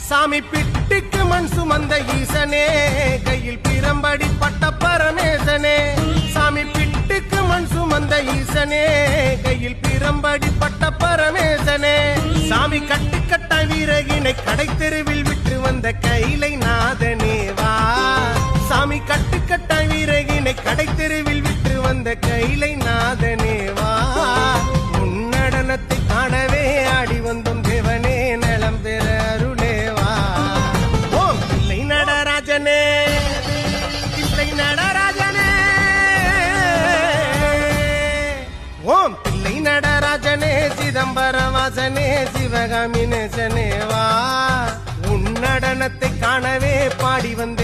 சாமி பிட்டுக்கு மண் சுமந்த ஈசனே, கையில் பிரம்படி பட்ட பரமேசனே. சாமி பிட்டுக்கு மண் சுமந்த ஈசனே, கையில் பிரம்படி பட்ட பரமேசனே. சாமி கட்டுக்கட்ட வீரகினை கடை தெருவில் விட்டு வந்த கைலை நாதனே வா. சாமி கட்டுக்கட்ட வீரகினை கடை தெருவில் விட்டு வந்த கைலை நாதனே வா. உன்னடனத்தை காணவே ஆடி வந்தோம் தேவனே, நலம் பெற அருளேவா. ஓம் தில்லை நடராஜனே, தில்லை நடராஜனே. ஓம் தில்லை நடராஜனே, சிதம்பரவாசனே, சிவகாமி நேசனே வா. உன்னடனத்தை காணவே பாடி வந்தே